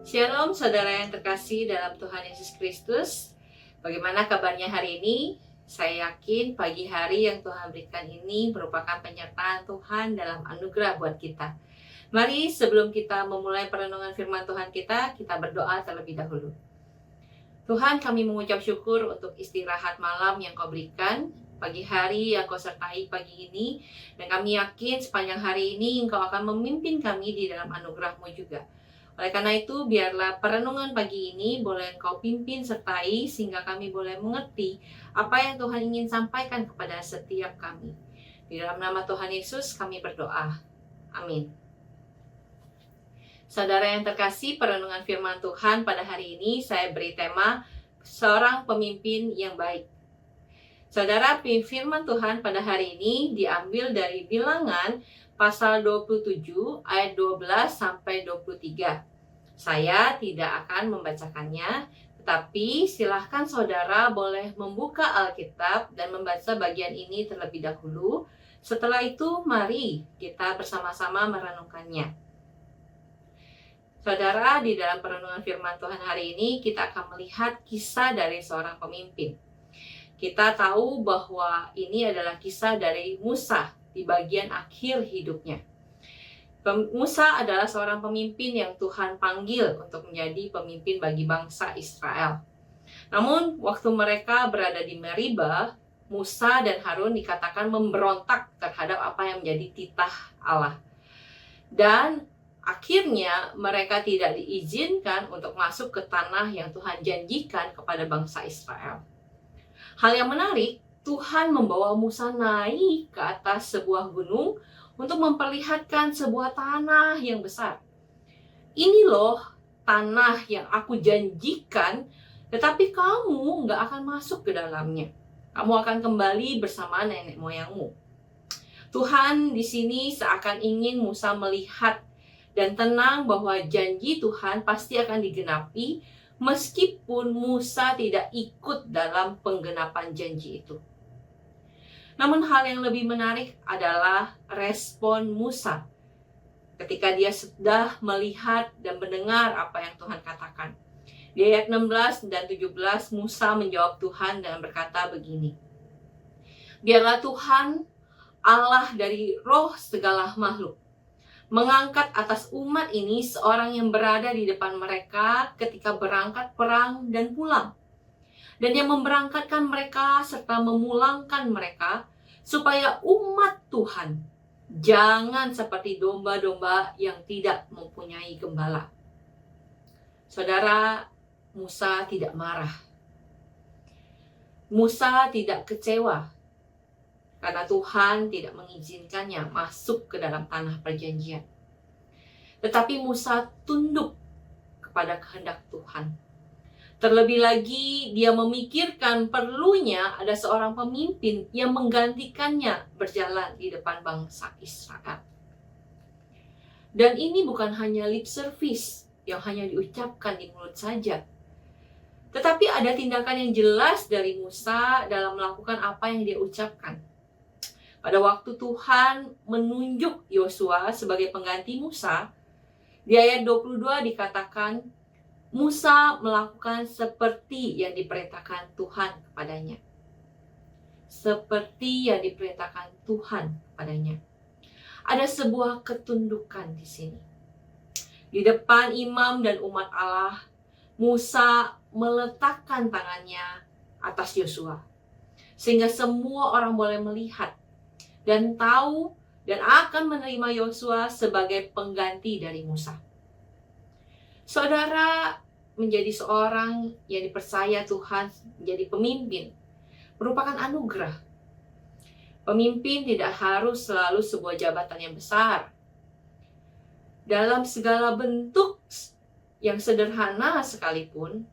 Shalom saudara yang terkasih dalam Tuhan Yesus Kristus. Bagaimana kabarnya hari ini? Saya yakin pagi hari yang Tuhan berikan ini merupakan penyertaan Tuhan dalam anugerah buat kita. Mari sebelum kita memulai perenungan firman Tuhan kita berdoa terlebih dahulu. Tuhan, kami mengucap syukur untuk istirahat malam yang Kau berikan, pagi hari yang Kau sertai pagi ini, dan kami yakin sepanjang hari ini Engkau akan memimpin kami di dalam anugerah-Mu juga. Oleh karena itu, biarlah perenungan pagi ini boleh Engkau pimpin sertai sehingga kami boleh mengerti apa yang Tuhan ingin sampaikan kepada setiap kami. Di dalam nama Tuhan Yesus kami berdoa. Amin. Saudara yang terkasih, perenungan firman Tuhan pada hari ini saya beri tema seorang pemimpin yang baik. Saudara, firman Tuhan pada hari ini diambil dari Bilangan pasal 27 ayat 12 sampai 23. Saya tidak akan membacakannya, tetapi silahkan saudara boleh membuka Alkitab dan membaca bagian ini terlebih dahulu. Setelah itu mari kita bersama-sama merenungkannya. Saudara, di dalam perenungan firman Tuhan hari ini kita akan melihat kisah dari seorang pemimpin. Kita tahu bahwa ini adalah kisah dari Musa di bagian akhir hidupnya. Musa adalah seorang pemimpin yang Tuhan panggil untuk menjadi pemimpin bagi bangsa Israel. Namun, waktu mereka berada di Meribah, Musa dan Harun dikatakan memberontak terhadap apa yang menjadi titah Allah. Dan akhirnya mereka tidak diizinkan untuk masuk ke tanah yang Tuhan janjikan kepada bangsa Israel. Hal yang menarik, Tuhan membawa Musa naik ke atas sebuah gunung untuk memperlihatkan sebuah tanah yang besar. Ini loh tanah yang aku janjikan, tetapi kamu nggak akan masuk ke dalamnya. Kamu akan kembali bersama nenek moyangmu. Tuhan di sini seakan ingin Musa melihat dan tenang bahwa janji Tuhan pasti akan digenapi meskipun Musa tidak ikut dalam penggenapan janji itu. Namun hal yang lebih menarik adalah respon Musa ketika dia sudah melihat dan mendengar apa yang Tuhan katakan. Di ayat 16 dan 17 Musa menjawab Tuhan dengan berkata begini, "Biarlah Tuhan Allah dari roh segala makhluk mengangkat atas umat ini seorang yang berada di depan mereka ketika berangkat perang dan pulang, dan yang memberangkatkan mereka serta memulangkan mereka, supaya umat Tuhan jangan seperti domba-domba yang tidak mempunyai gembala." Saudara, Musa tidak marah. Musa tidak kecewa karena Tuhan tidak mengizinkannya masuk ke dalam tanah perjanjian. Tetapi Musa tunduk kepada kehendak Tuhan. Terlebih lagi, dia memikirkan perlunya ada seorang pemimpin yang menggantikannya berjalan di depan bangsa Israel. Dan ini bukan hanya lip service yang hanya diucapkan di mulut saja, tetapi ada tindakan yang jelas dari Musa dalam melakukan apa yang dia ucapkan. Pada waktu Tuhan menunjuk Yosua sebagai pengganti Musa, di ayat 22 dikatakan, Musa melakukan seperti yang diperintahkan Tuhan kepadanya. Seperti yang diperintahkan Tuhan kepadanya. Ada sebuah ketundukan di sini. Di depan imam dan umat Allah, Musa meletakkan tangannya atas Yosua, sehingga semua orang boleh melihat dan tahu dan akan menerima Yosua sebagai pengganti dari Musa. Saudara, menjadi seorang yang dipercaya Tuhan menjadi pemimpin merupakan anugerah. Pemimpin tidak harus selalu sebuah jabatan yang besar. Dalam segala bentuk yang sederhana sekalipun,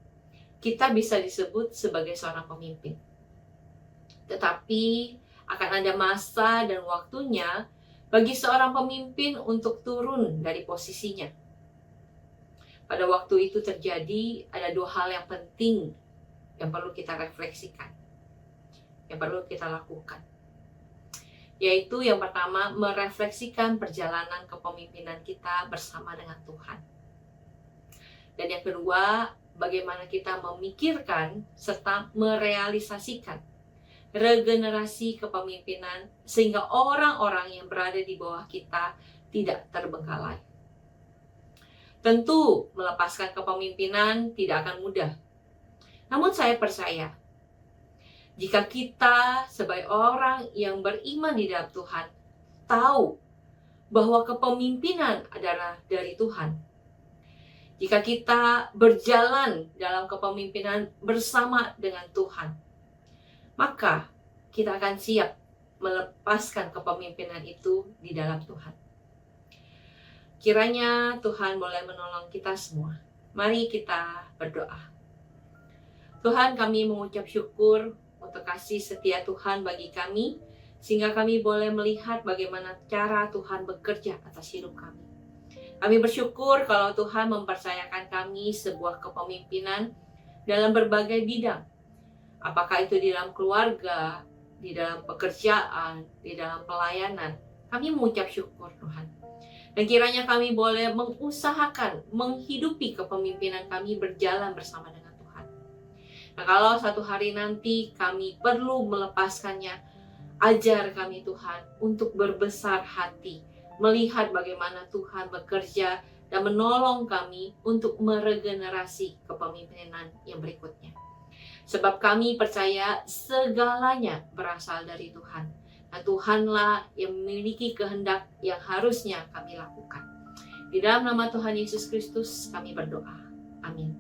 kita bisa disebut sebagai seorang pemimpin. Tetapi akan ada masa dan waktunya bagi seorang pemimpin untuk turun dari posisinya. Pada waktu itu terjadi, ada dua hal yang penting yang perlu kita refleksikan, yang perlu kita lakukan. Yaitu yang pertama, merefleksikan perjalanan kepemimpinan kita bersama dengan Tuhan. Dan yang kedua, bagaimana kita memikirkan serta merealisasikan regenerasi kepemimpinan sehingga orang-orang yang berada di bawah kita tidak terbengkalai. Tentu melepaskan kepemimpinan tidak akan mudah. Namun saya percaya, jika kita sebagai orang yang beriman di dalam Tuhan, tahu bahwa kepemimpinan adalah dari Tuhan. Jika kita berjalan dalam kepemimpinan bersama dengan Tuhan, maka kita akan siap melepaskan kepemimpinan itu di dalam Tuhan. Kiranya Tuhan boleh menolong kita semua. Mari kita berdoa. Tuhan, kami mengucap syukur untuk kasih setia Tuhan bagi kami, sehingga kami boleh melihat bagaimana cara Tuhan bekerja atas hidup kami. Kami bersyukur kalau Tuhan mempercayakan kami sebuah kepemimpinan dalam berbagai bidang. Apakah itu di dalam keluarga, di dalam pekerjaan, di dalam pelayanan. Kami mengucap syukur Tuhan. Dan kiranya kami boleh mengusahakan menghidupi kepemimpinan kami berjalan bersama dengan Tuhan. Nah, kalau satu hari nanti kami perlu melepaskannya, ajar kami Tuhan untuk berbesar hati, melihat bagaimana Tuhan bekerja dan menolong kami untuk meregenerasi kepemimpinan yang berikutnya. Sebab kami percaya segalanya berasal dari Tuhan. Dan Tuhanlah yang memiliki kehendak yang harusnya kami lakukan. Di dalam nama Tuhan Yesus Kristus kami berdoa. Amin.